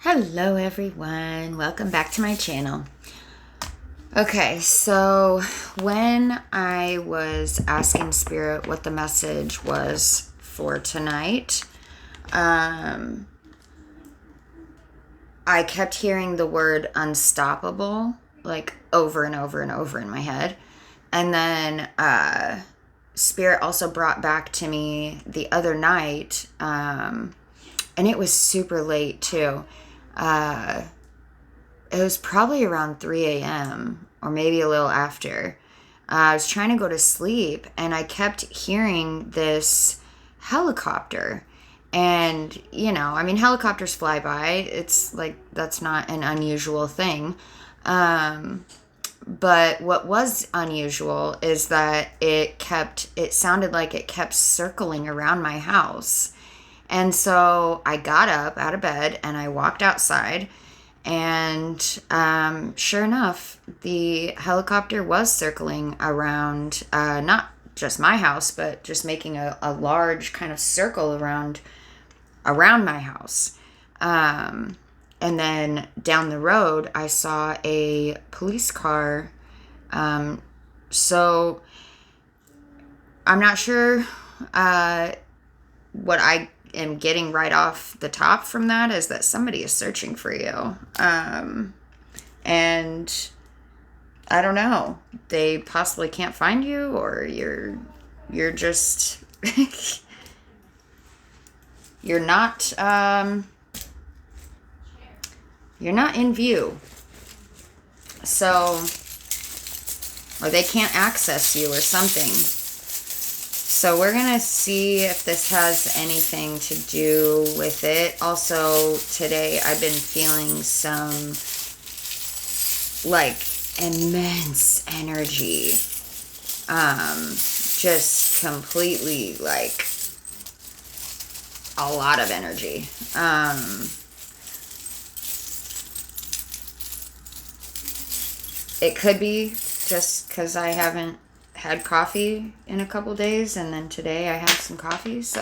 Hello everyone, welcome back to my channel. Okay, so when I was asking Spirit what the message was for tonight, I kept hearing the word unstoppable like over and over and over in my head. And then Spirit also brought back to me the other night, and it was super late too. It was probably around 3 a.m. or maybe a little after. I was trying to go to sleep and I kept hearing this helicopter. And, helicopters fly by. It's like, that's not an unusual thing. But what was unusual is that it sounded like it kept circling around my house. And so I got up out of bed and I walked outside, and sure enough, the helicopter was circling around, not just my house, but just making a large kind of circle around my house. And then down the road, I saw a police car. So I'm not sure what I am getting right off the top from that is that somebody is searching for you. And I don't know, they possibly can't find you, or you're just you're not in view. So, or they can't access you or something. So we're going to see if this has anything to do with it. Also, today I've been feeling some, like, immense energy. Just completely, like, a lot of energy. It could be just because I haven't had coffee in a couple days, and then today I had some coffee, so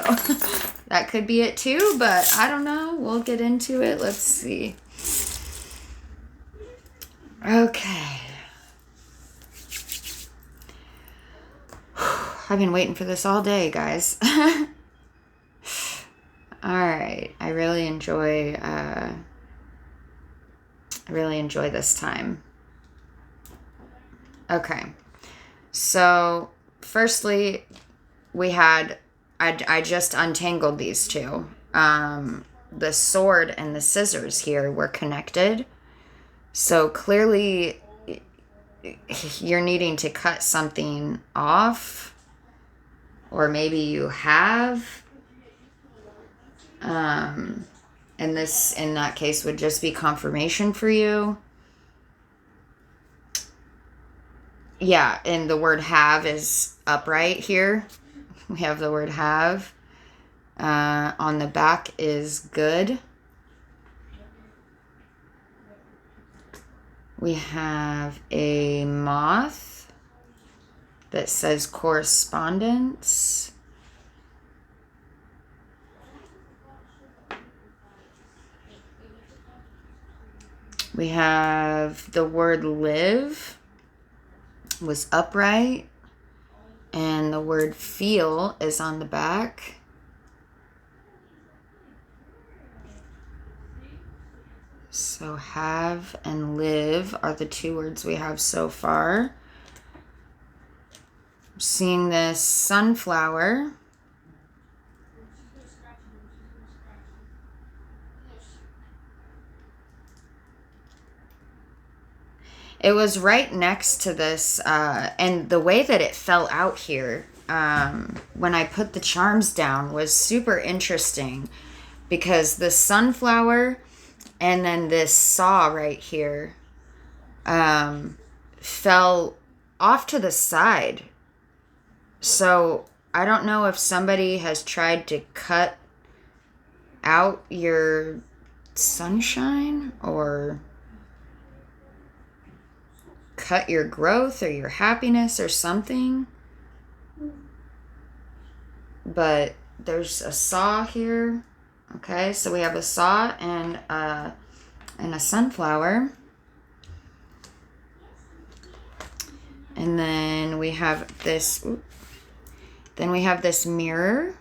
that could be it too, but I don't know. We'll get into it. Let's see. Okay. I've been waiting for this all day, guys. All right. I really enjoy this time. Okay. So, firstly, I just untangled these two. The sword and the scissors here were connected. So, clearly, you're needing to cut something off. Or maybe you have. And this, in that case, would just be confirmation for you. Yeah, and the word have is upright here. We have the word have. On the back is good. We have a moth that says correspondence. We have the word live was upright, and the word feel is on the back. So have and live are the two words we have so far. I'm seeing this sunflower. It was right next to this, and the way that it fell out here when I put the charms down was super interesting, because the sunflower and then this saw right here fell off to the side. So I don't know if somebody has tried to cut out your sunshine or cut your growth or your happiness or something. But there's a saw here. Okay, so we have a saw and and a sunflower. And then we have this, mirror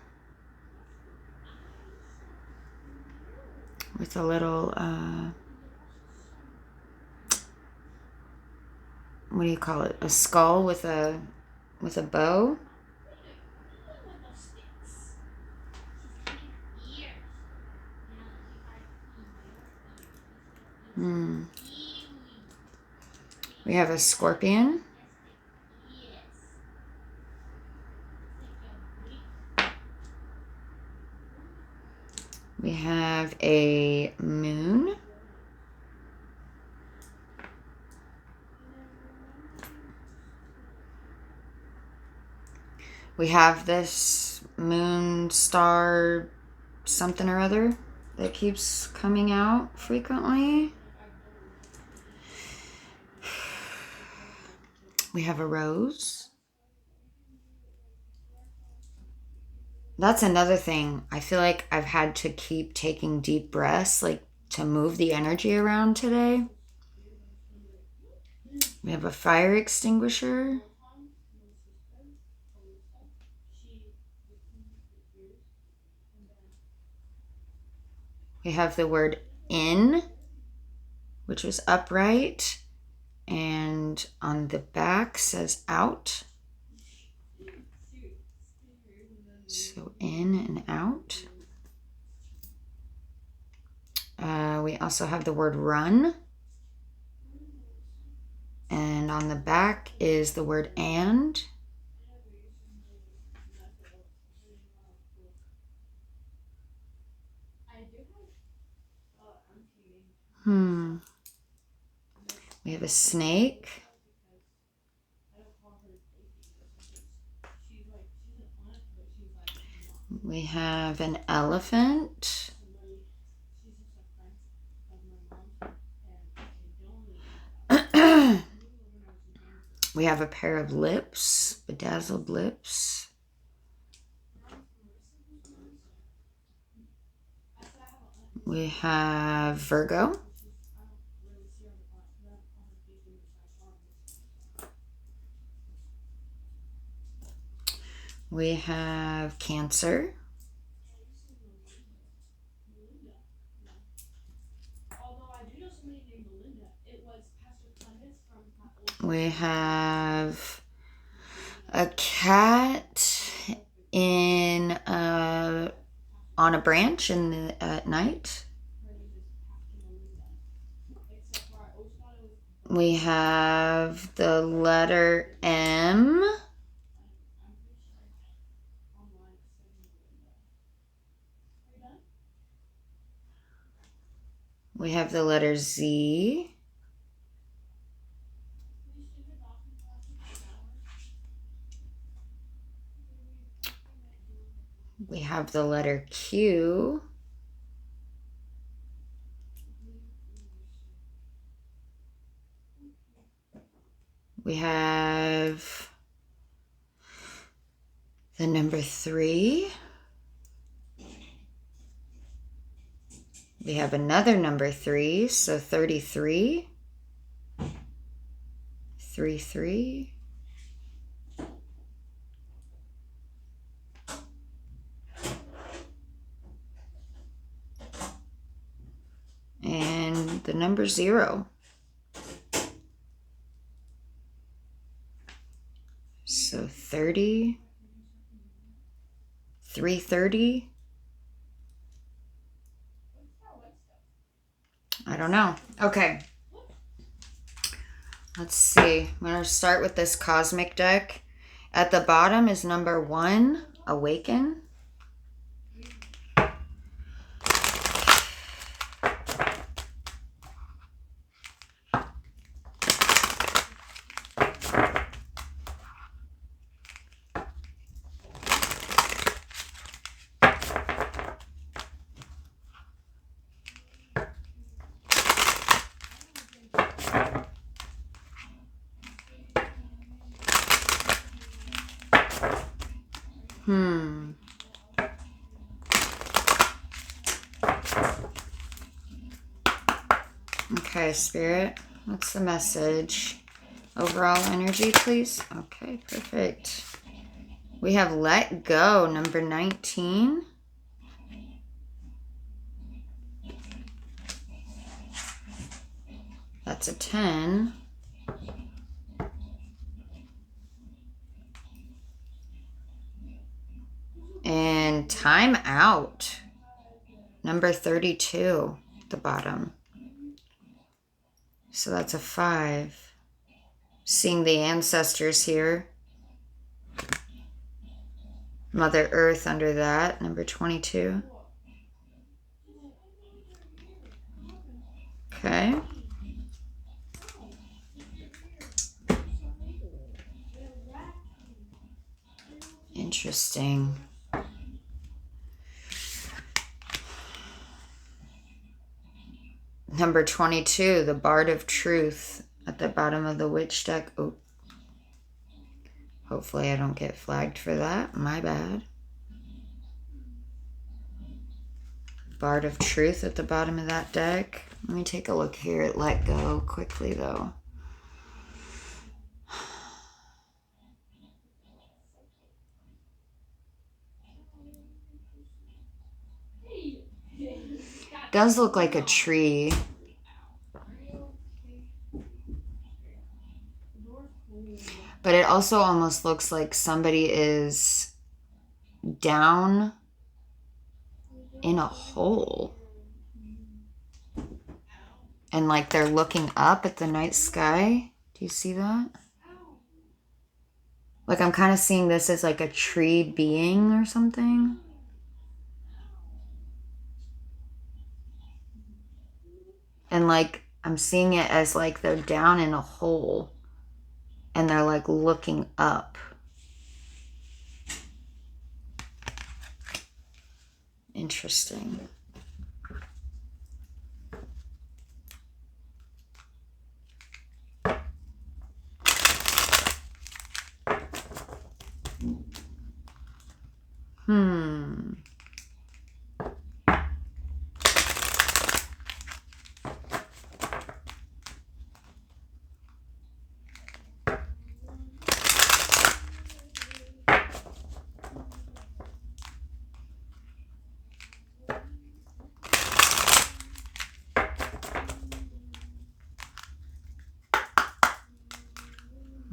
with a little, what do you call it? A skull with a bow. We have a scorpion. We have a moon. We have this moon star something or other that keeps coming out frequently. We have a rose. That's another thing. I feel like I've had to keep taking deep breaths, like to move the energy around today. We have a fire extinguisher. We have the word in, which was upright, and on the back says out. So in and out. We also have the word run. And on the back is the word and. We have a snake. We have an elephant. We have a pair of lips, bedazzled lips. We have Virgo. We have Cancer. We have a cat in on a branch at night. We have the letter M. We have the letter Z. We have the letter Q. We have the number 3. We have another number 3, so 33. 33. And the number 0. So 30. 330. I don't know. Okay. Let's see. I'm going to start with this cosmic deck. At the bottom is number 1, Awaken. Okay, Spirit, what's the message? Overall energy, please. Okay, perfect. We have let go, number 19. That's a 10. And time out, number 32, the bottom. So that's a 5. Seeing the ancestors here. Mother Earth under that, number 22. Okay. Interesting. Number 22, the Bard of Truth at the bottom of the Witch deck. Oh. Hopefully I don't get flagged for that. My bad. Bard of Truth at the bottom of that deck. Let me take a look here at Let Go quickly, though. Does look like a tree. But it also almost looks like somebody is down in a hole. And like they're looking up at the night sky. Do you see that? Like I'm kind of seeing this as like a tree being or something. And like I'm seeing it as like they're down in a hole. And they're like looking up. Interesting.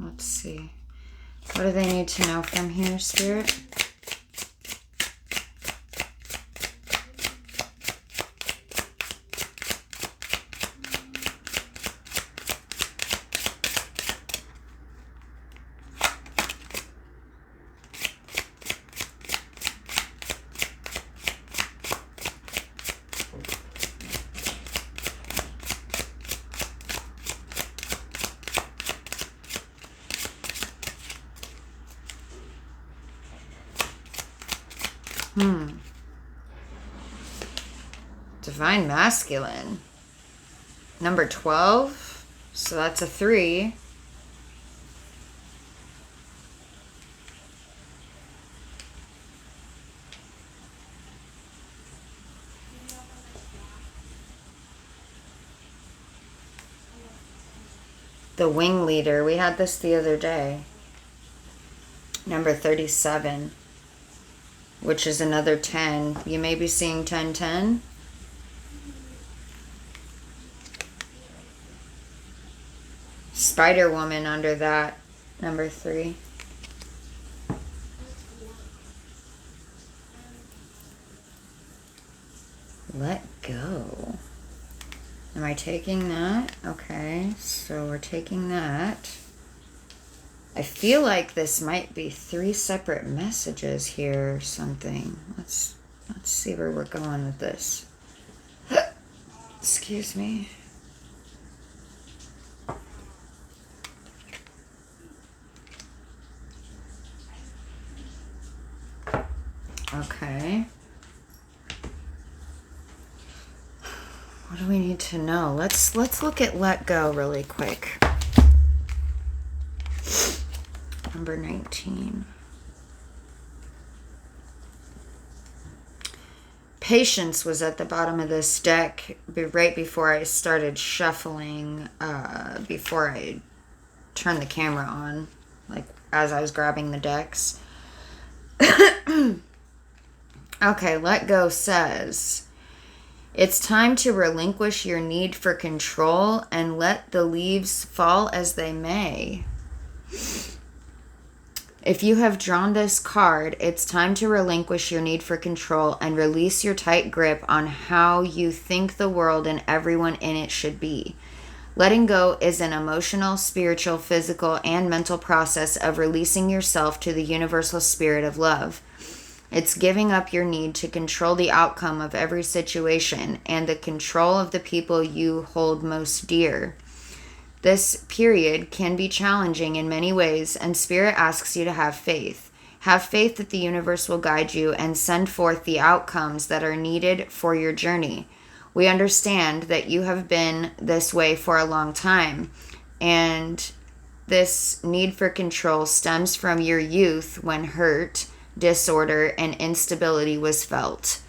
Let's see. What do they need to know from here, Spirit? Divine Masculine. Number 12. So that's a 3. The Wing Leader. We had this the other day. Number 37. Which is another 10. You may be seeing 1010. Spider Woman under that, number 3. Let go. Am I taking that? Okay, so we're taking that. I feel like this might be 3 separate messages here or something. Let's see where we're going with this. Excuse me. Okay. What do we need to know? Let's look at Let Go really quick. Number 19. Patience was at the bottom of this deck right before I started shuffling, before I turned the camera on, like as I was grabbing the decks. Okay, let go says, it's time to relinquish your need for control and let the leaves fall as they may. If you have drawn this card, it's time to relinquish your need for control and release your tight grip on how you think the world and everyone in it should be. Letting go is an emotional, spiritual, physical, and mental process of releasing yourself to the universal spirit of love. It's giving up your need to control the outcome of every situation and the control of the people you hold most dear. This period can be challenging in many ways, and Spirit asks you to have faith. Have faith that the universe will guide you and send forth the outcomes that are needed for your journey. We understand that you have been this way for a long time, and this need for control stems from your youth when hurt, disorder, and instability was felt.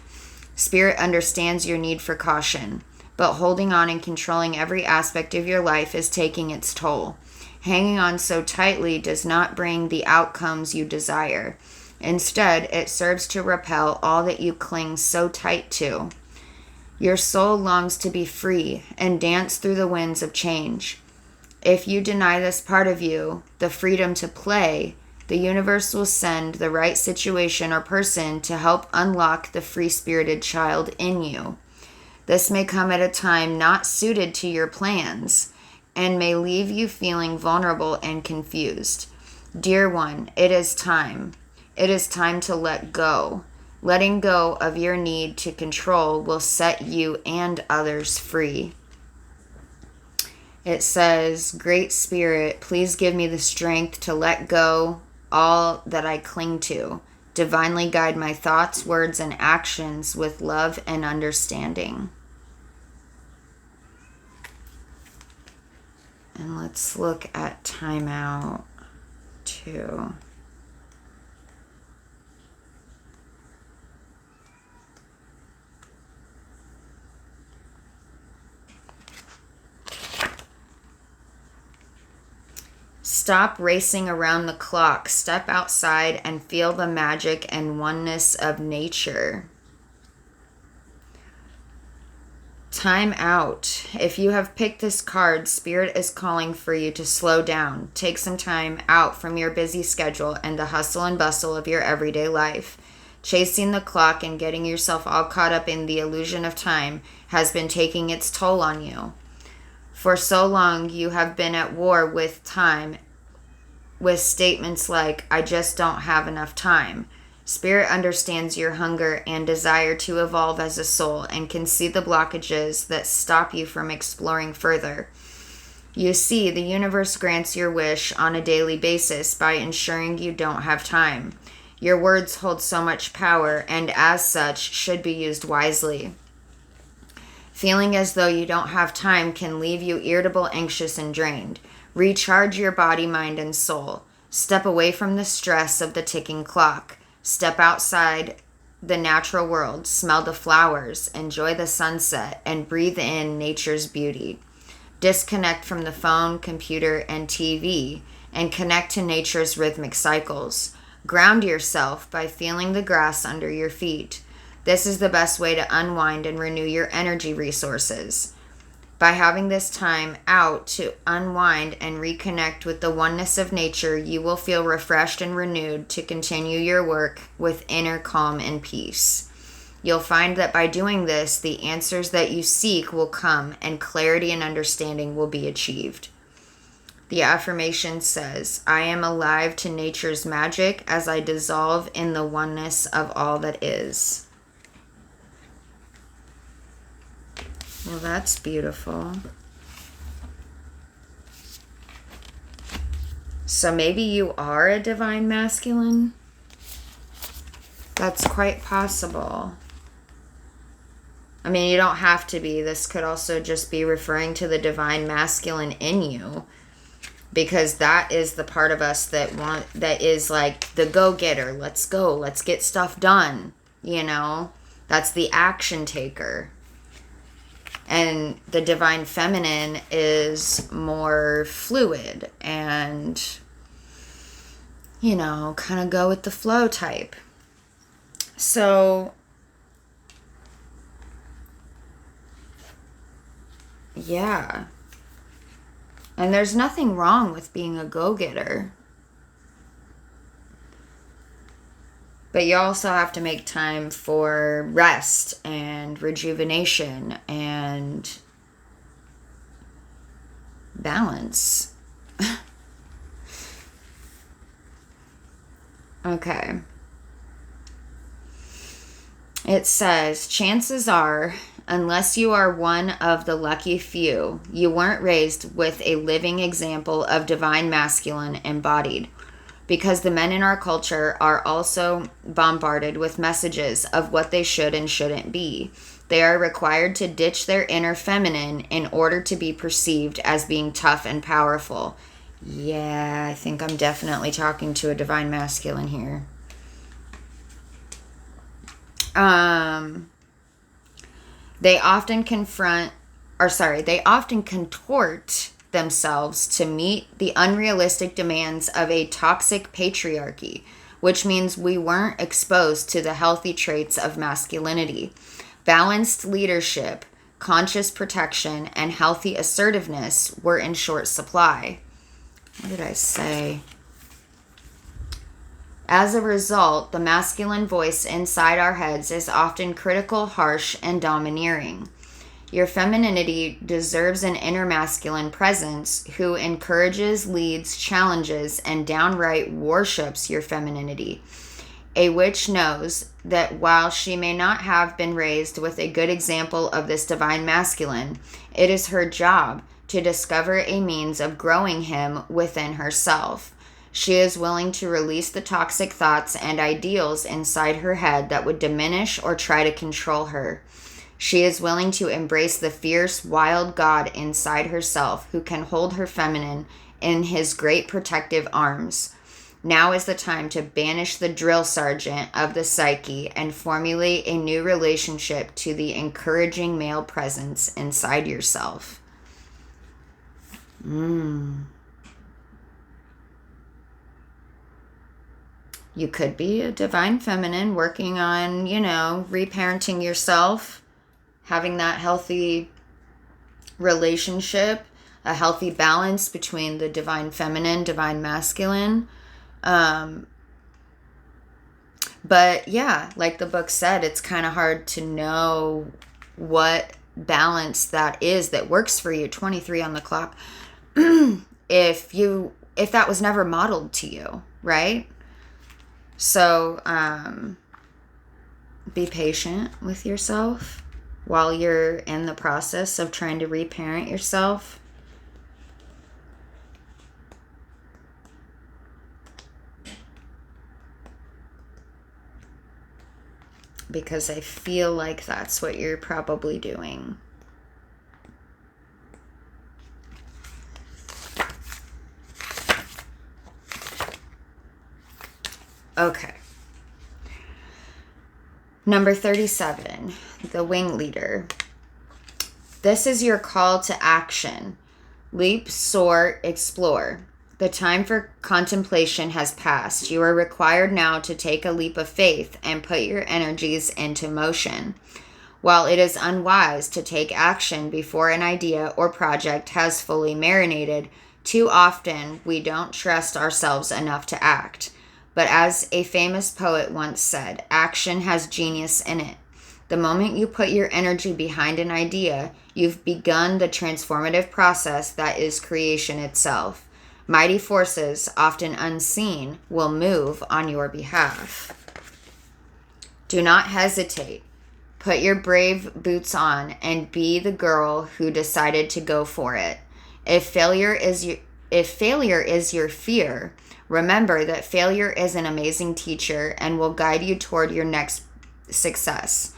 Spirit understands your need for caution, but holding on and controlling every aspect of your life is taking its toll. Hanging on so tightly does not bring the outcomes you desire. Instead, it serves to repel all that you cling so tight to. Your soul longs to be free and dance through the winds of change. If you deny this part of you the freedom to play, the universe will send the right situation or person to help unlock the free-spirited child in you. This may come at a time not suited to your plans and may leave you feeling vulnerable and confused. Dear one, it is time. It is time to let go. Letting go of your need to control will set you and others free. It says, Great Spirit, please give me the strength to let go all that I cling to. Divinely guide my thoughts, words, and actions with love and understanding. And let's look at timeout too. Stop racing around the clock. Step outside and feel the magic and oneness of nature. Time out. If you have picked this card, Spirit is calling for you to slow down. Take some time out from your busy schedule and the hustle and bustle of your everyday life. Chasing the clock and getting yourself all caught up in the illusion of time has been taking its toll on you. For so long, you have been at war with time, with statements like, I just don't have enough time. Spirit understands your hunger and desire to evolve as a soul and can see the blockages that stop you from exploring further. You see, the universe grants your wish on a daily basis by ensuring you don't have time. Your words hold so much power and as such should be used wisely. Feeling as though you don't have time can leave you irritable, anxious, and drained. Recharge your body, mind, and soul. Step away from the stress of the ticking clock. Step outside the natural world, smell the flowers, enjoy the sunset, and breathe in nature's beauty. Disconnect from the phone, computer, and TV, and connect to nature's rhythmic cycles. Ground yourself by feeling the grass under your feet. This is the best way to unwind and renew your energy resources. By having this time out to unwind and reconnect with the oneness of nature, you will feel refreshed and renewed to continue your work with inner calm and peace. You'll find that by doing this, the answers that you seek will come and clarity and understanding will be achieved. The affirmation says, I am alive to nature's magic as I dissolve in the oneness of all that is. Well, that's beautiful. So maybe you are a divine masculine? That's quite possible. I mean, you don't have to be. This could also just be referring to the divine masculine in you, because that is the part of us that is like the go-getter. Let's go. Let's get stuff done, you know? That's the action taker. And the divine feminine is more fluid and, kind of go with the flow type. So, yeah. And there's nothing wrong with being a go-getter. But you also have to make time for rest and rejuvenation and balance. Okay. It says, chances are, unless you are one of the lucky few, you weren't raised with a living example of divine masculine embodied. Because the men in our culture are also bombarded with messages of what they should and shouldn't be. They are required to ditch their inner feminine in order to be perceived as being tough and powerful. Yeah, I think I'm definitely talking to a divine masculine here. They often contort themselves to meet the unrealistic demands of a toxic patriarchy, which means we weren't exposed to the healthy traits of masculinity. Balanced leadership, conscious protection, and healthy assertiveness were in short supply. What did I say? As a result, the masculine voice inside our heads is often critical, harsh, and domineering. Your femininity deserves an inner masculine presence who encourages, leads, challenges, and downright worships your femininity. A witch knows that while she may not have been raised with a good example of this divine masculine, it is her job to discover a means of growing him within herself. She is willing to release the toxic thoughts and ideals inside her head that would diminish or try to control her. She is willing to embrace the fierce, wild God inside herself who can hold her feminine in his great protective arms. Now is the time to banish the drill sergeant of the psyche and formulate a new relationship to the encouraging male presence inside yourself. You could be a divine feminine working on, reparenting yourself, having that healthy relationship, a healthy balance between the divine feminine, divine masculine. But yeah, like the book said, it's kind of hard to know what balance that is that works for you. 23 on the clock. if that was never modeled to you, right? So, be patient with yourself while you're in the process of trying to reparent yourself. Because I feel like that's what you're probably doing. Okay. Number 37, the wing leader. This is your call to action. Leap, soar, explore. The time for contemplation has passed. You are required now to take a leap of faith and put your energies into motion. While it is unwise to take action before an idea or project has fully marinated, too often we don't trust ourselves enough to act. But as a famous poet once said, action has genius in it. The moment you put your energy behind an idea, you've begun the transformative process that is creation itself. Mighty forces, often unseen, will move on your behalf. Do not hesitate. Put your brave boots on and be the girl who decided to go for it. If failure is your fear, remember that failure is an amazing teacher and will guide you toward your next success.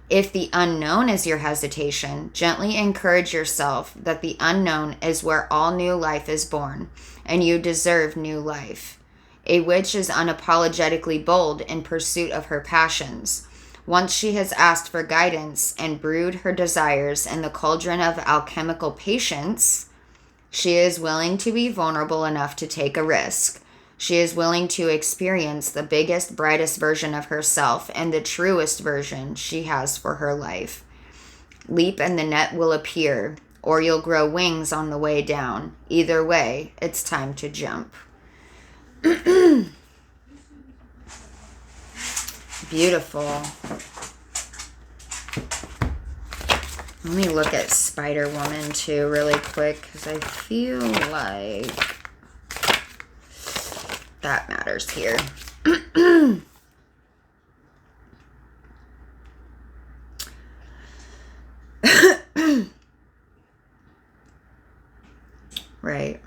If the unknown is your hesitation, gently encourage yourself that the unknown is where all new life is born, and you deserve new life. A witch is unapologetically bold in pursuit of her passions. Once she has asked for guidance and brewed her desires in the cauldron of alchemical patience, she is willing to be vulnerable enough to take a risk. She is willing to experience the biggest, brightest version of herself and the truest version she has for her life. Leap and the net will appear, or you'll grow wings on the way down. Either way, it's time to jump. Beautiful. Let me look at Spider Woman too really quick, because I feel like that matters here. Right.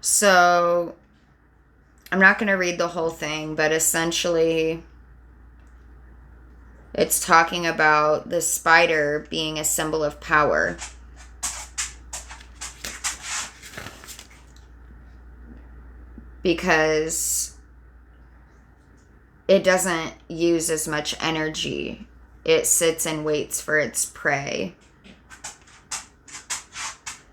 So, I'm not going to read the whole thing, but essentially it's talking about the spider being a symbol of power. Because it doesn't use as much energy. It sits and waits for its prey.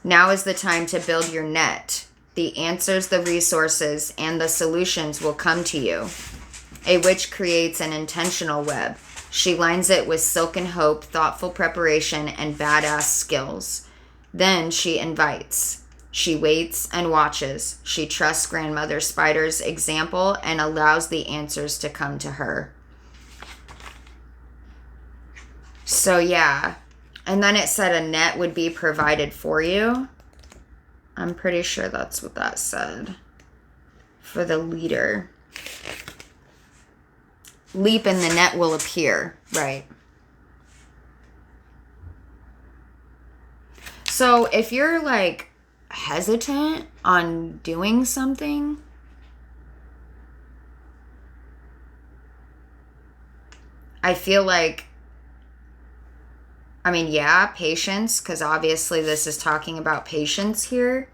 Now is the time to build your net. The answers, the resources, and the solutions will come to you. A witch creates an intentional web. She lines it with silken hope, thoughtful preparation, and badass skills. Then she invites. She waits and watches. She trusts Grandmother Spider's example and allows the answers to come to her. So yeah. And then it said a net would be provided for you. I'm pretty sure that's what that said. For the leader. Leap and the net will appear. Right. So if you're like hesitant on doing something, I feel like, I mean, yeah, patience, because obviously this is talking about patience here.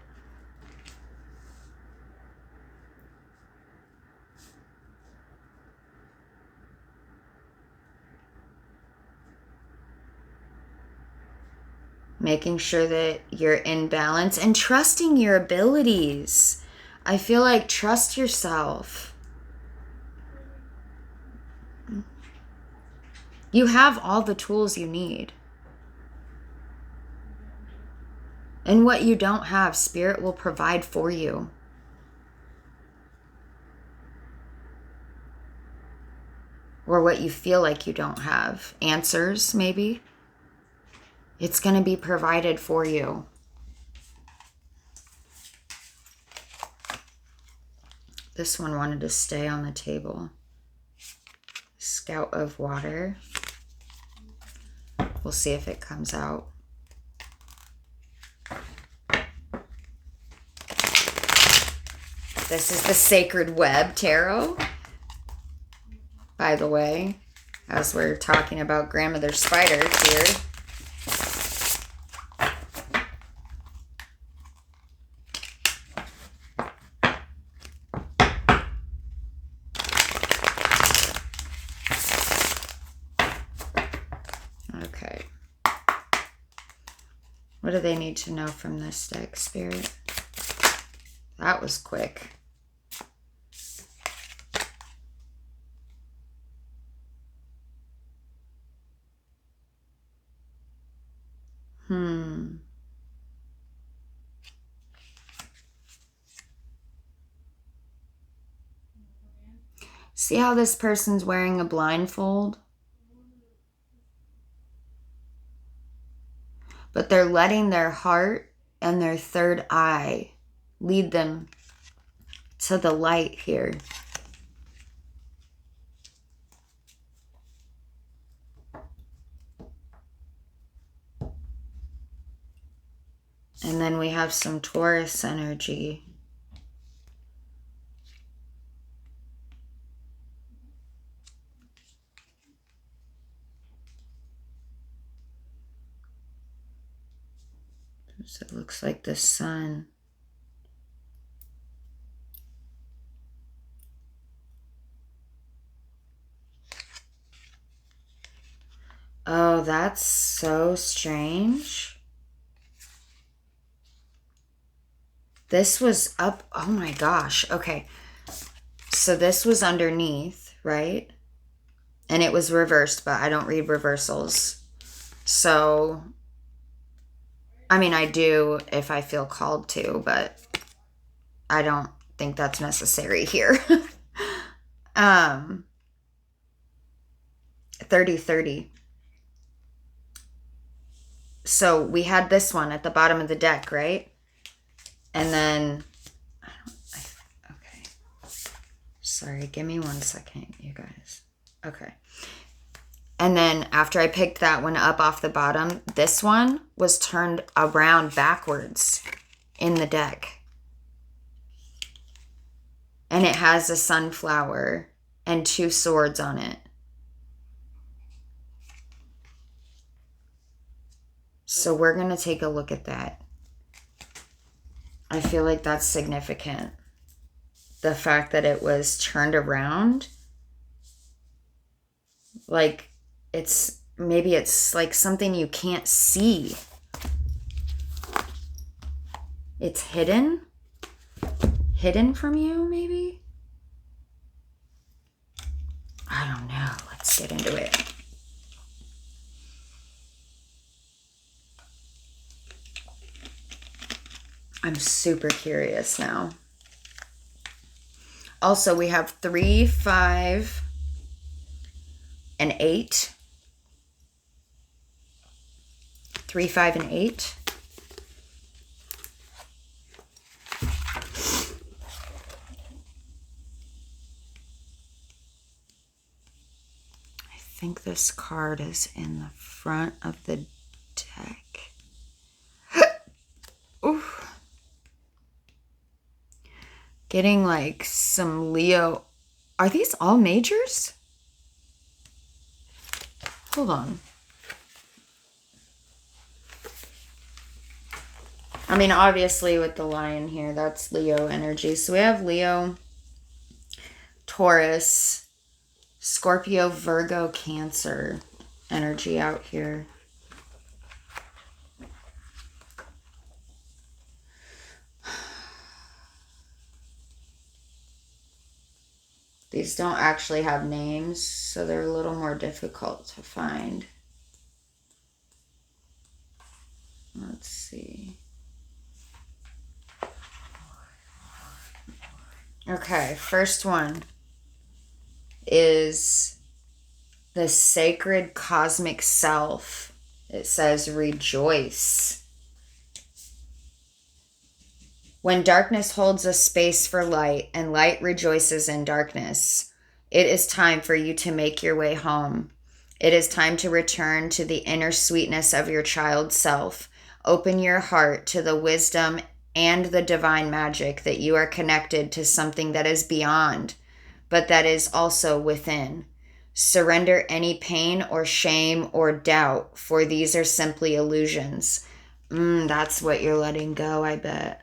Making sure that you're in balance and trusting your abilities. I feel like trust yourself. You have all the tools you need. And what you don't have, Spirit will provide for you. Or what you feel like you don't have. Answers, maybe. It's going to be provided for you. This one wanted to stay on the table. Scout of water. We'll see if it comes out. This is the Sacred Web Tarot. By the way, as we're talking about Grandmother Spider here. Okay. What do they need to know from this deck, Spirit? That was quick. See how this person's wearing a blindfold? But they're letting their heart and their third eye lead them to the light here. And then we have some Taurus energy. So it looks like the sun. Oh, that's so strange. This was up. Oh my gosh. Okay. So this was underneath, right? And it was reversed, but I don't read reversals. So, I mean, I do if I feel called to, but I don't think that's necessary here. 30-30. So we had this one at the bottom of the deck, right? And then, okay. Sorry, give me 1 second, you guys. Okay. And then after I picked that one up off the bottom, this one was turned around backwards in the deck. And it has a sunflower and 2 swords on it. So we're going to take a look at that. I feel like that's significant. The fact that it was turned around. Like, maybe it's like something you can't see. It's hidden from you, maybe? I don't know. Let's get into it. I'm super curious now. Also, we have 3, 5, and 8. 3, 5, and 8. I think this card is in the front of the deck. Oof. Getting like some Leo. Are these all majors? Hold on. I mean, obviously with the lion here, that's Leo energy. So we have Leo, Taurus, Scorpio, Virgo, Cancer energy out here. These don't actually have names, so they're a little more difficult to find. Let's see. Okay, first one is the sacred cosmic self. It says rejoice. When darkness holds a space for light and light rejoices in darkness, it is time for you to make your way home. It is time to return to the inner sweetness of your child self. Open your heart to the wisdom and the divine magic that you are connected to something that is beyond, but that is also within. Surrender any pain or shame or doubt, for these are simply illusions. That's what you're letting go, I bet.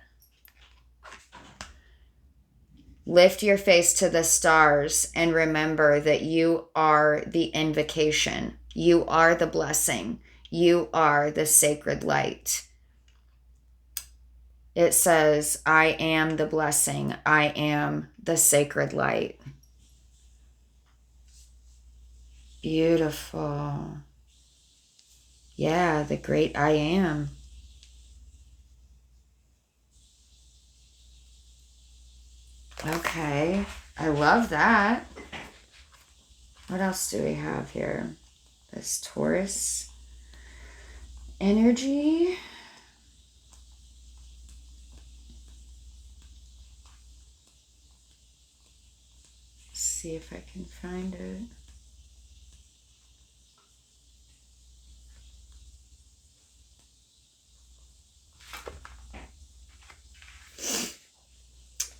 Lift your face to the stars and remember that you are the invocation. You are the blessing. You are the sacred light. It says, I am the blessing. I am the sacred light. Beautiful. Yeah, the great I am. Okay, I love that. What else do we have here? This Taurus energy. Let's see if I can find it.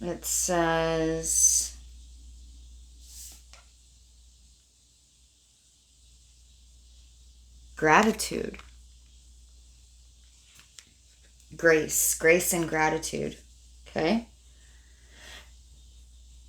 It says, gratitude. Grace and gratitude. Okay?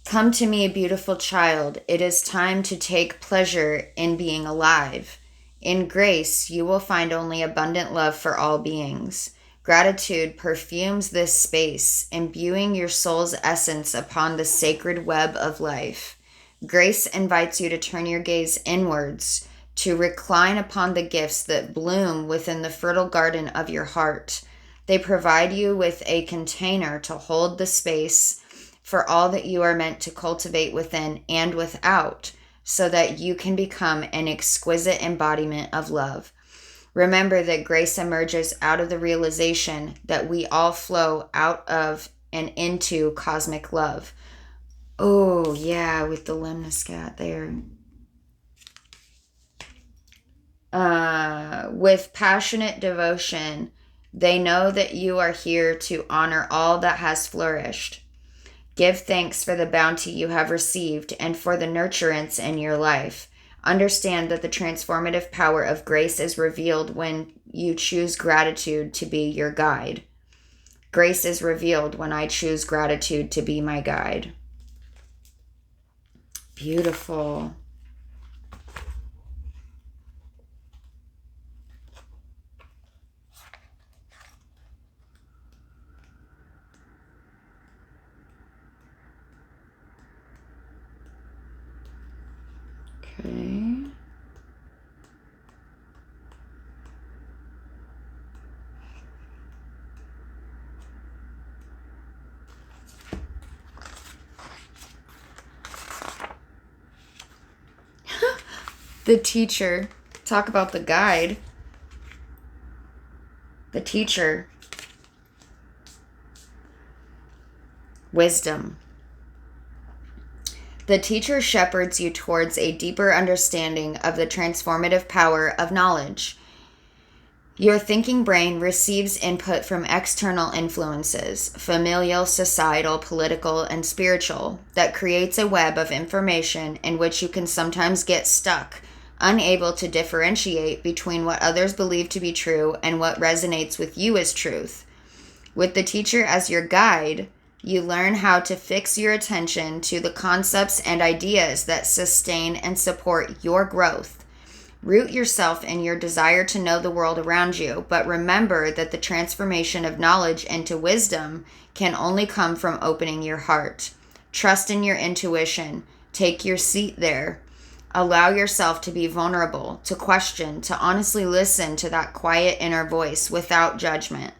Come to me, beautiful child. It is time to take pleasure in being alive, In grace, you will find only abundant love for all beings. Gratitude perfumes this space, imbuing your soul's essence upon the sacred web of life. Grace invites you to turn your gaze inwards, to recline upon the gifts that bloom within the fertile garden of your heart. They provide you with a container to hold the space for all that you are meant to cultivate within and without, so that you can become an exquisite embodiment of love. Remember that grace emerges out of the realization that we all flow out of and into cosmic love. Oh, yeah, with the lemniscat there. With passionate devotion, they know that you are here to honor all that has flourished. Give thanks for the bounty you have received and for the nurturance in your life. Understand that the transformative power of grace is revealed when you choose gratitude to be your guide. Grace is revealed when I choose gratitude to be my guide. Beautiful. Okay. The teacher. Talk about the guide. The teacher. Wisdom. The teacher shepherds you towards a deeper understanding of the transformative power of knowledge. Your thinking brain receives input from external influences, familial, societal, political, and spiritual, that creates a web of information in which you can sometimes get stuck, unable to differentiate between what others believe to be true and what resonates with you as truth. With the teacher as your guide, you learn how to fix your attention to the concepts and ideas that sustain and support your growth. Root yourself in your desire to know the world around you, but remember that the transformation of knowledge into wisdom can only come from opening your heart. Trust in your intuition. Take your seat there. Allow yourself to be vulnerable, to question, to honestly listen to that quiet inner voice without judgment.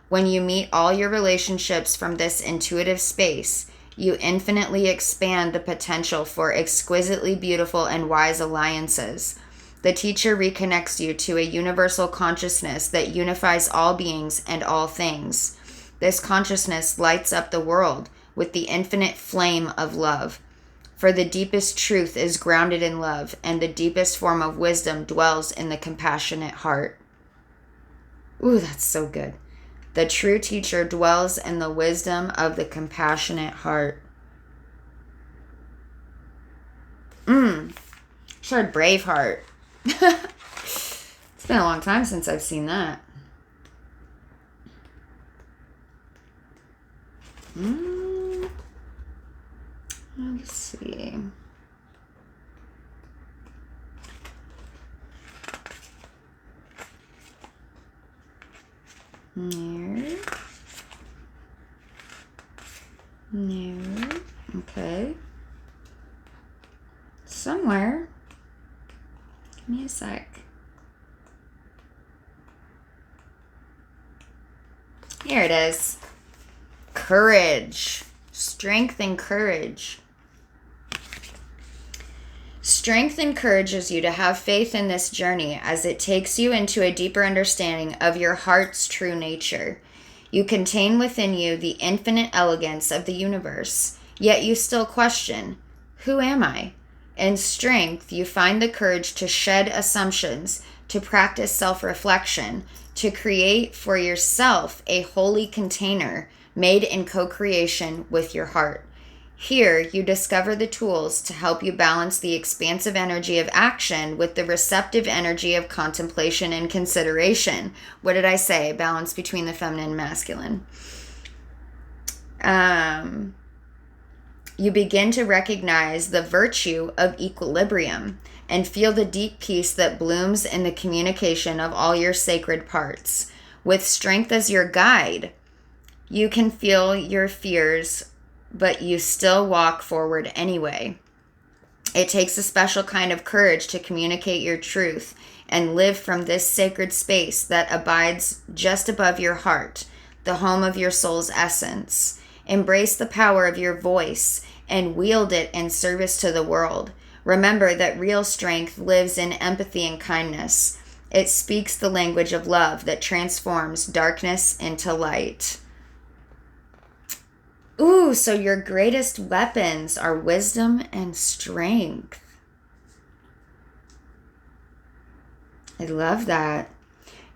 When you meet all your relationships from this intuitive space, you infinitely expand the potential for exquisitely beautiful and wise alliances. The teacher reconnects you to a universal consciousness that unifies all beings and all things. This consciousness lights up the world with the infinite flame of love. For the deepest truth is grounded in love, and the deepest form of wisdom dwells in the compassionate heart. Ooh, that's so good. The true teacher dwells in the wisdom of the compassionate heart. Just heard Braveheart. It's been a long time since I've seen that. Let's see. No. Okay. Somewhere. Give me a sec. Here it is. Courage. Strength and courage. Strength encourages you to have faith in this journey as it takes you into a deeper understanding of your heart's true nature. You contain within you the infinite elegance of the universe, yet you still question, who am I? In strength, you find the courage to shed assumptions, to practice self-reflection, to create for yourself a holy container made in co-creation with your heart. Here, you discover the tools to help you balance the expansive energy of action with the receptive energy of contemplation and consideration. What did I say? Balance between the feminine and masculine. You begin to recognize the virtue of equilibrium. and feel the deep peace that blooms in the communication of all your sacred parts. With strength as your guide, you can feel your fears, but you still walk forward anyway. It takes a special kind of courage to communicate your truth and live from this sacred space that abides just above your heart, the home of your soul's essence. Embrace the power of your voice and wield it in service to the world. Remember that real strength lives in empathy and kindness. It speaks the language of love that transforms darkness into light. Ooh, so your greatest weapons are wisdom and strength. I love that.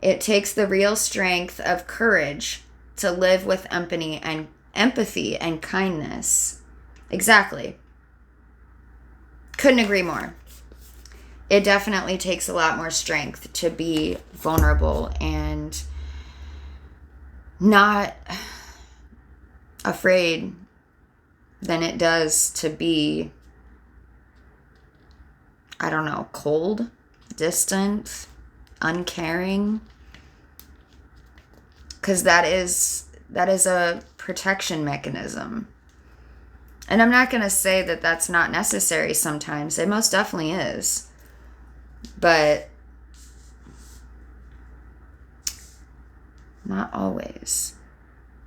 It takes the real strength of courage to live with empathy and kindness. Exactly. Couldn't agree more. It definitely takes a lot more strength to be vulnerable and not afraid than it does to be, I don't know, cold, distant, uncaring. Because that is a protection mechanism. And I'm not going to say that that's not necessary sometimes. It most definitely is. But not always.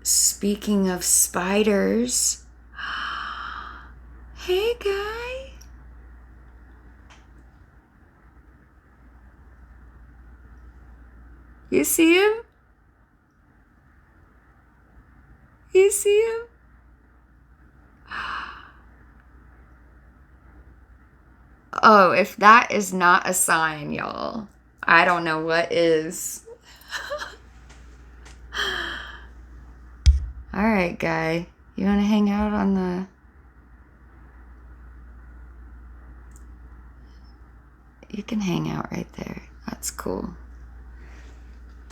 Speaking of spiders. Hey, guy. You see him? You see him? Oh, if that is not a sign, y'all, I don't know what is. All right, guy. You want to hang out on the... You can hang out right there. That's cool.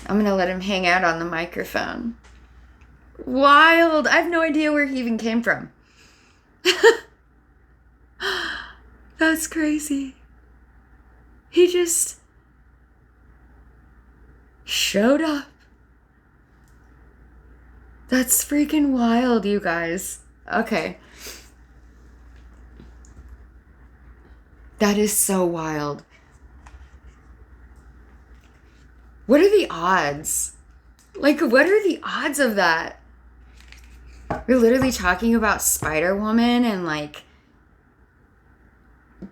I'm going to let him hang out on the microphone. Wild. I have no idea where he even came from. That's crazy. He just showed up. That's freaking wild, you guys. Okay. That is so wild. What are the odds? Like, what are the odds of that? We're literally talking about Spider-Woman and like...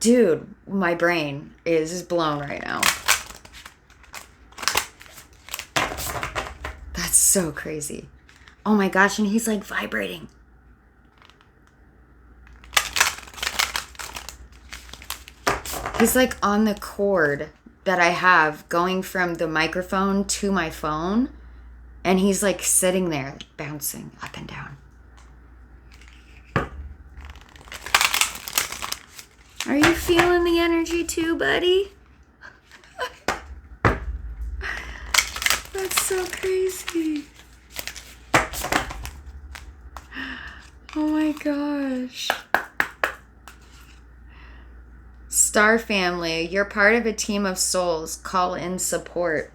Dude, my brain is blown right now. That's so crazy. Oh my gosh, and he's like vibrating. He's like on the cord that I have going from the microphone to my phone. And he's like sitting there bouncing up and down. Are you feeling the energy too, buddy? That's so crazy. Oh my gosh. Star family, you're part of a team of souls. Call in support.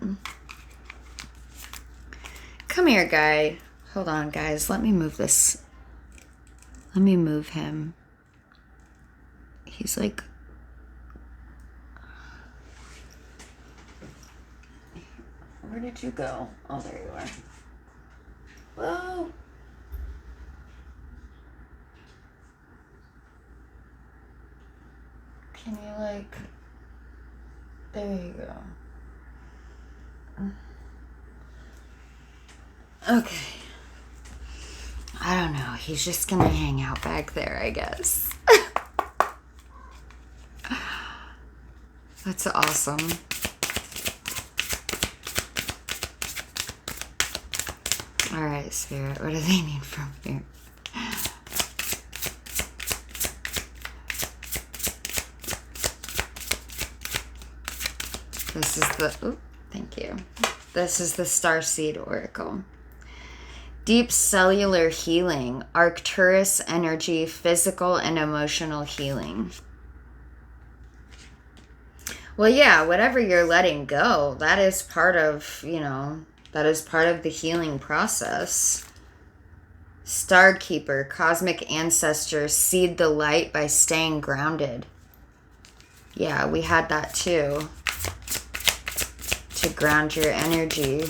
Come here, guy. Hold on, guys. Let me move this. Let me move him. He's like... Where did you go? Oh, there you are. Whoa. Can you like... There you go. Okay. I don't know. He's just gonna hang out back there, I guess. That's awesome. All right, Spirit, what do they need from here? This is the, oh, thank you. This is the Starseed Oracle. Deep cellular healing, Arcturus energy, physical and emotional healing. Well, yeah, whatever you're letting go, that is part of, you know, that is part of the healing process. Star Keeper, cosmic ancestors, seed the light by staying grounded. Yeah, we had that too. To ground your energy.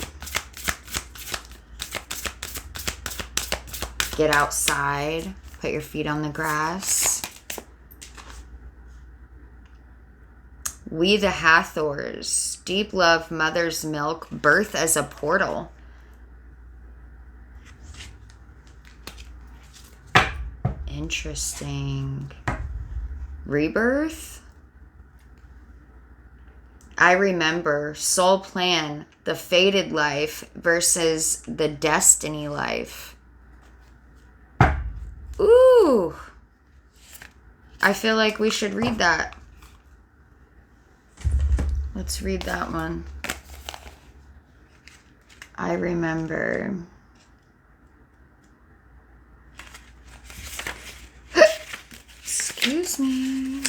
Get outside. Put your feet on the grass. We the Hathors. Deep love, mother's milk. Birth as a portal. Interesting. Rebirth. I remember. Soul plan. The fated life versus the destiny life. Ooh. I feel like we should read that. Let's read that one. I remember. Excuse me.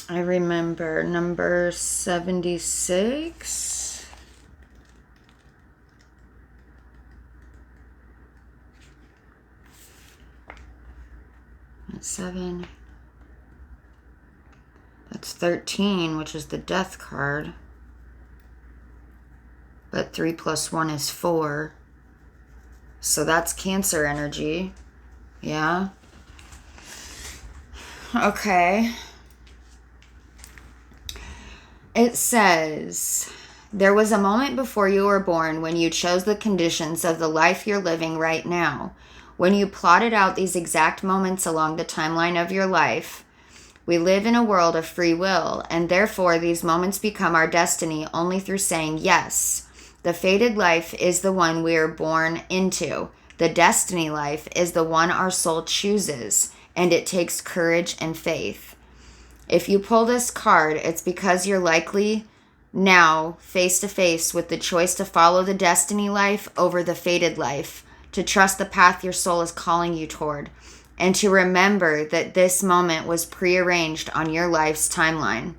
I remember number 76. That's 7. That's 13, which is the death card. But 3 plus 1 is 4. So that's Cancer energy. Yeah. Okay. It says, there was a moment before you were born when you chose the conditions of the life you're living right now. When you plotted out these exact moments along the timeline of your life, we live in a world of free will, and therefore these moments become our destiny only through saying yes. The fated life is the one we are born into. The destiny life is the one our soul chooses, and it takes courage and faith. If you pull this card, it's because you're likely now face to face with the choice to follow the destiny life over the fated life, to trust the path your soul is calling you toward, and to remember that this moment was prearranged on your life's timeline.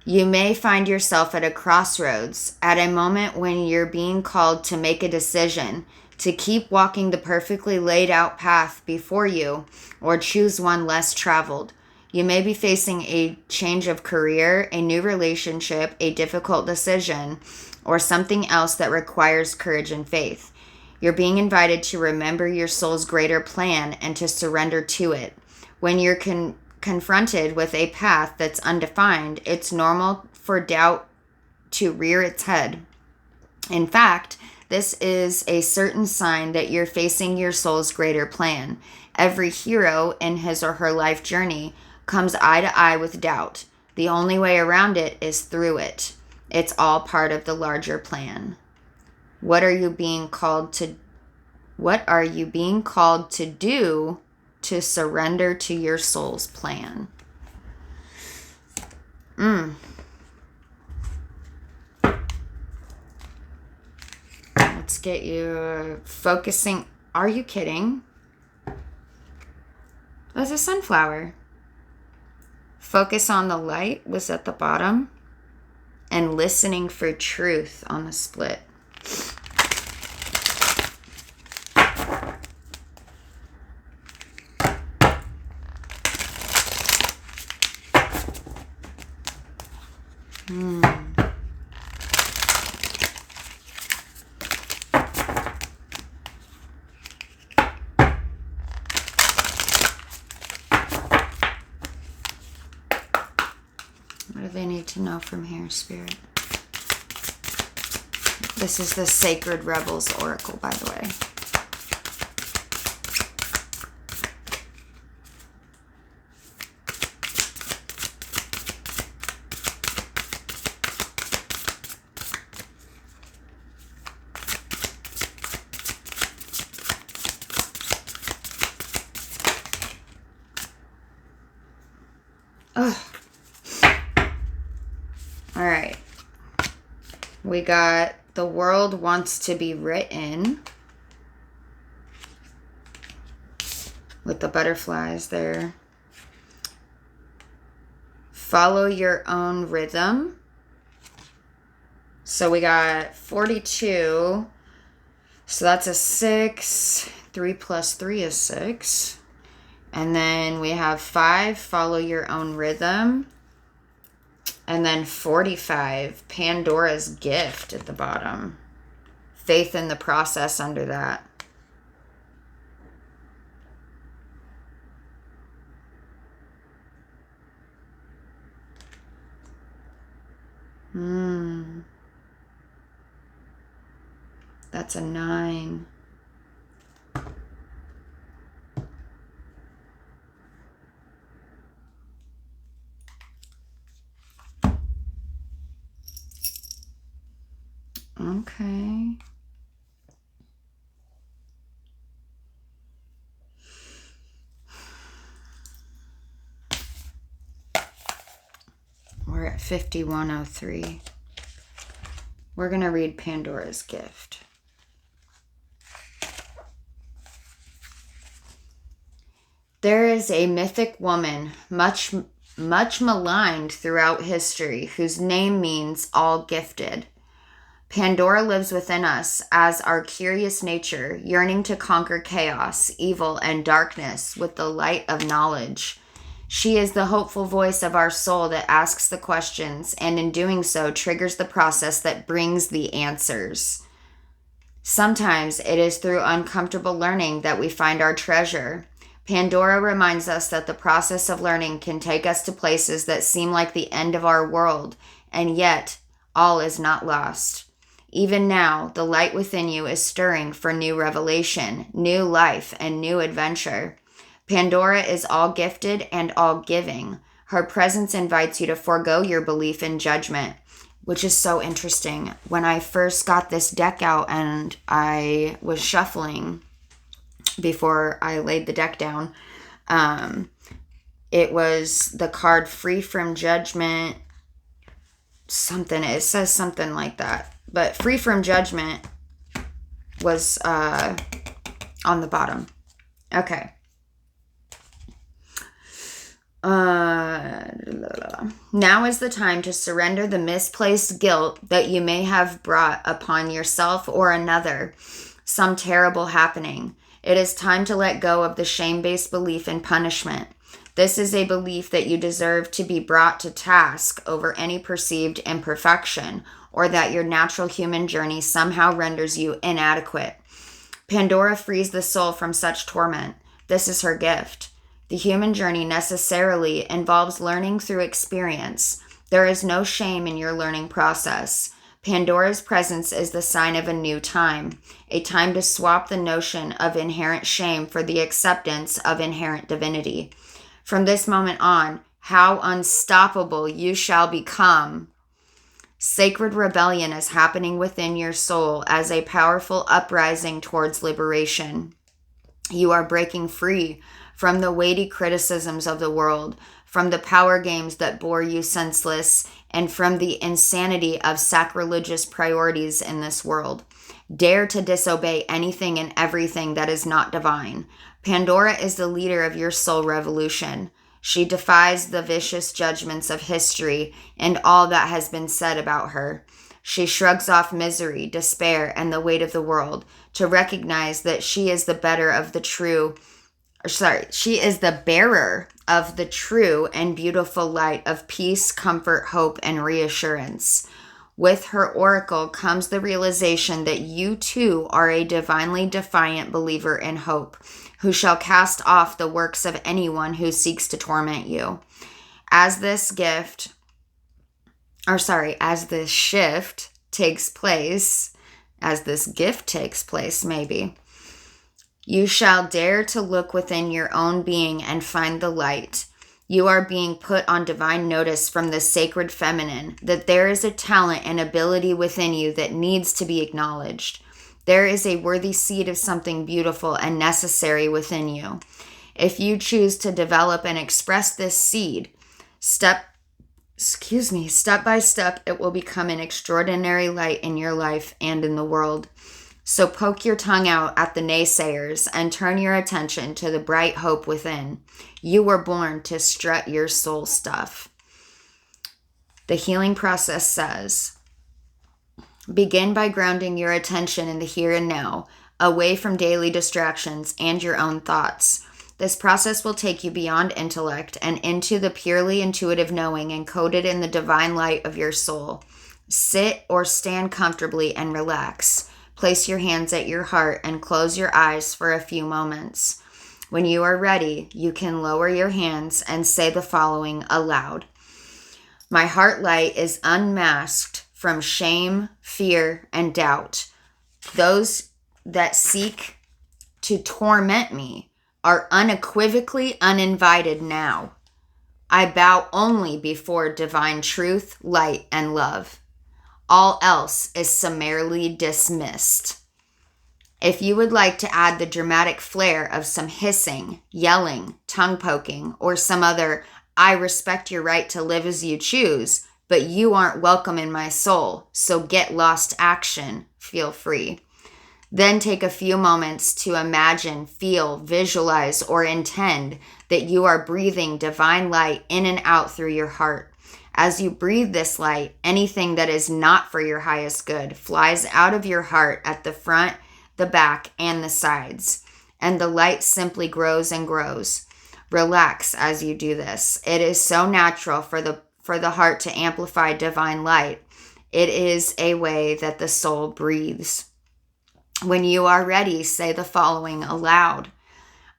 You may find yourself at a crossroads, at a moment when you're being called to make a decision, to keep walking the perfectly laid out path before you, or choose one less traveled. You may be facing a change of career, a new relationship, a difficult decision, or something else that requires courage and faith. You're being invited to remember your soul's greater plan and to surrender to it. When you're confronted with a path that's undefined, it's normal for doubt to rear its head. In fact, this is a certain sign that you're facing your soul's greater plan. Every hero in his or her life journey comes eye to eye with doubt. The only way around it is through it. It's all part of the larger plan. What are you being called to do to surrender to your soul's plan? Let's get you focusing. Are you kidding? That's a sunflower. Focus on the light was at the bottom, and listening for truth on the split. What do they need to know from here, Spirit? This is the Sacred Rebels Oracle, by the way. Ugh. All right. We got the world wants to be written, with the butterflies there. Follow your own rhythm. So we got 42. So that's a 6. 3 plus 3 is 6. And then we have 5, follow your own rhythm. And then 45, Pandora's gift at the bottom. Faith in the process under that. That's a 9. Okay. We're at 5103. We're going to read Pandora's gift. There is a mythic woman, much maligned throughout history, whose name means all gifted. Pandora lives within us as our curious nature, yearning to conquer chaos, evil, and darkness with the light of knowledge. She is the hopeful voice of our soul that asks the questions, and in doing so, triggers the process that brings the answers. Sometimes it is through uncomfortable learning that we find our treasure. Pandora reminds us that the process of learning can take us to places that seem like the end of our world, and yet all is not lost. Even now, the light within you is stirring for new revelation, new life, and new adventure. Pandora is all gifted and all giving. Her presence invites you to forego your belief in judgment, which is so interesting. When I first got this deck out and I was shuffling before I laid the deck down, it was the card Free from Judgment, something. It says something like that. But Free from Judgment was on the bottom. Okay. Now is the time to surrender the misplaced guilt that you may have brought upon yourself or another, some terrible happening. It is time to let go of the shame-based belief in punishment. This is a belief that you deserve to be brought to task over any perceived imperfection, or that your natural human journey somehow renders you inadequate. Pandora frees the soul from such torment. This is her gift. The human journey necessarily involves learning through experience. There is no shame in your learning process. Pandora's presence is the sign of a new time, a time to swap the notion of inherent shame for the acceptance of inherent divinity. From this moment on, how unstoppable you shall become. Sacred rebellion is happening within your soul as a powerful uprising towards liberation. You are breaking free from the weighty criticisms of the world, from the power games that bore you senseless, and from the insanity of sacrilegious priorities in this world. Dare to disobey anything and everything that is not divine. Pandora is the leader of your soul revolution. She defies the vicious judgments of history and all that has been said about her. She shrugs off misery, despair, and the weight of the world to recognize that she is the bearer of the true and beautiful light of peace, comfort, hope, and reassurance. With her oracle comes the realization that you too are a divinely defiant believer in hope, who shall cast off the works of anyone who seeks to torment you. As this gift takes place, maybe, you shall dare to look within your own being and find the light. You are being put on divine notice from the sacred feminine that there is a talent and ability within you that needs to be acknowledged. There is a worthy seed of something beautiful and necessary within you. If you choose to develop and express this seed, step by step, it will become an extraordinary light in your life and in the world. So poke your tongue out at the naysayers and turn your attention to the bright hope within. You were born to strut your soul stuff. The healing process says, begin by grounding your attention in the here and now, away from daily distractions and your own thoughts. This process will take you beyond intellect and into the purely intuitive knowing encoded in the divine light of your soul. Sit or stand comfortably and relax. Place your hands at your heart and close your eyes for a few moments. When you are ready, you can lower your hands and say the following aloud. My heart light is unmasked from shame, fear, and doubt. Those that seek to torment me are unequivocally uninvited now. I bow only before divine truth, light, and love. All else is summarily dismissed. If you would like to add the dramatic flair of some hissing, yelling, tongue poking, or some other I respect your right to live as you choose, but you aren't welcome in my soul, so get lost action, feel free. Then take a few moments to imagine, feel, visualize, or intend that you are breathing divine light in and out through your heart. As you breathe this light, anything that is not for your highest good flies out of your heart at the front, the back, and the sides. And the light simply grows and grows. Relax as you do this. It is so natural for the heart to amplify divine light. It is a way that the soul breathes. When you are ready, say the following aloud.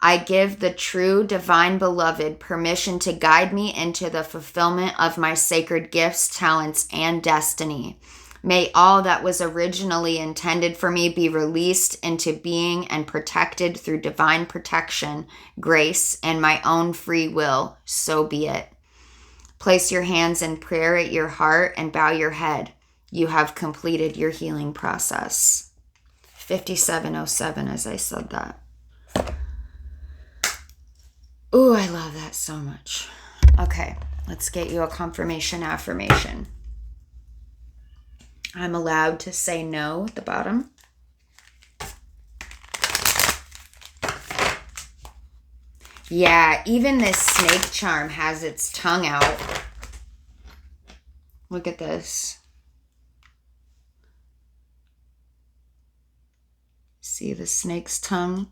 I give the true divine beloved permission to guide me into the fulfillment of my sacred gifts, talents, and destiny. May all that was originally intended for me be released into being and protected through divine protection, grace, and my own free will. So be it. Place your hands in prayer at your heart and bow your head. You have completed your healing process. 5707 as I said that. Ooh, I love that so much. Okay, let's get you a confirmation affirmation. I'm allowed to say no at the bottom. Yeah, even this snake charm has its tongue out. Look at this. See the snake's tongue?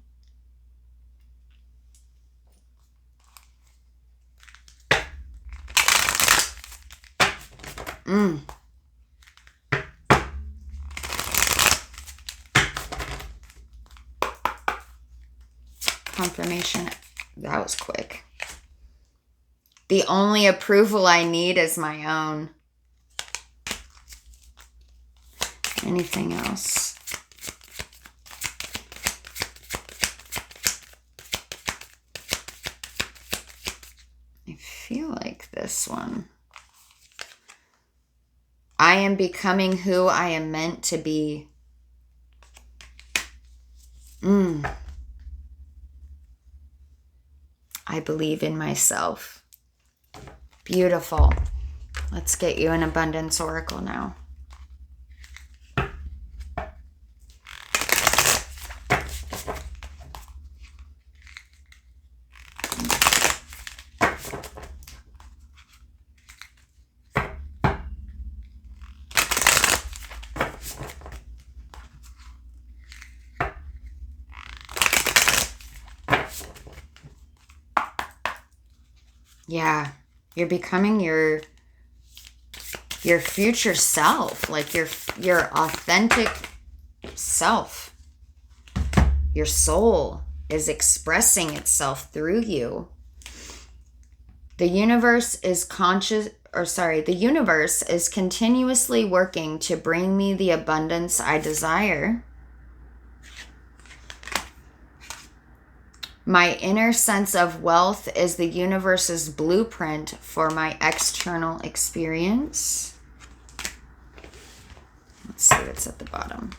Confirmation. That was quick. The only approval I need is my own. Anything else? I feel like this one. I am becoming who I am meant to be. I believe in myself. Beautiful. Let's get you an abundance oracle now. Yeah, you're becoming your future self, like your authentic self. Your soul is expressing itself through you. The universe is continuously working to bring me the abundance I desire. My inner sense of wealth is the universe's blueprint for my external experience. Let's see what's at the bottom.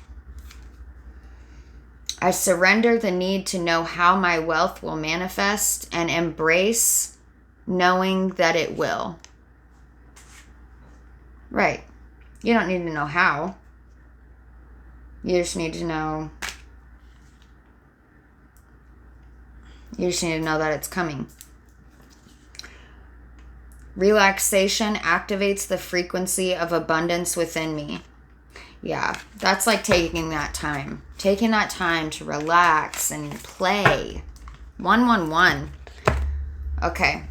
I surrender the need to know how my wealth will manifest and embrace knowing that it will. Right. You don't need to know how. You just need to know. You just need to know that it's coming. Relaxation activates the frequency of abundance within me. Yeah, that's like taking that time. Taking that time to relax and play. 111. Okay,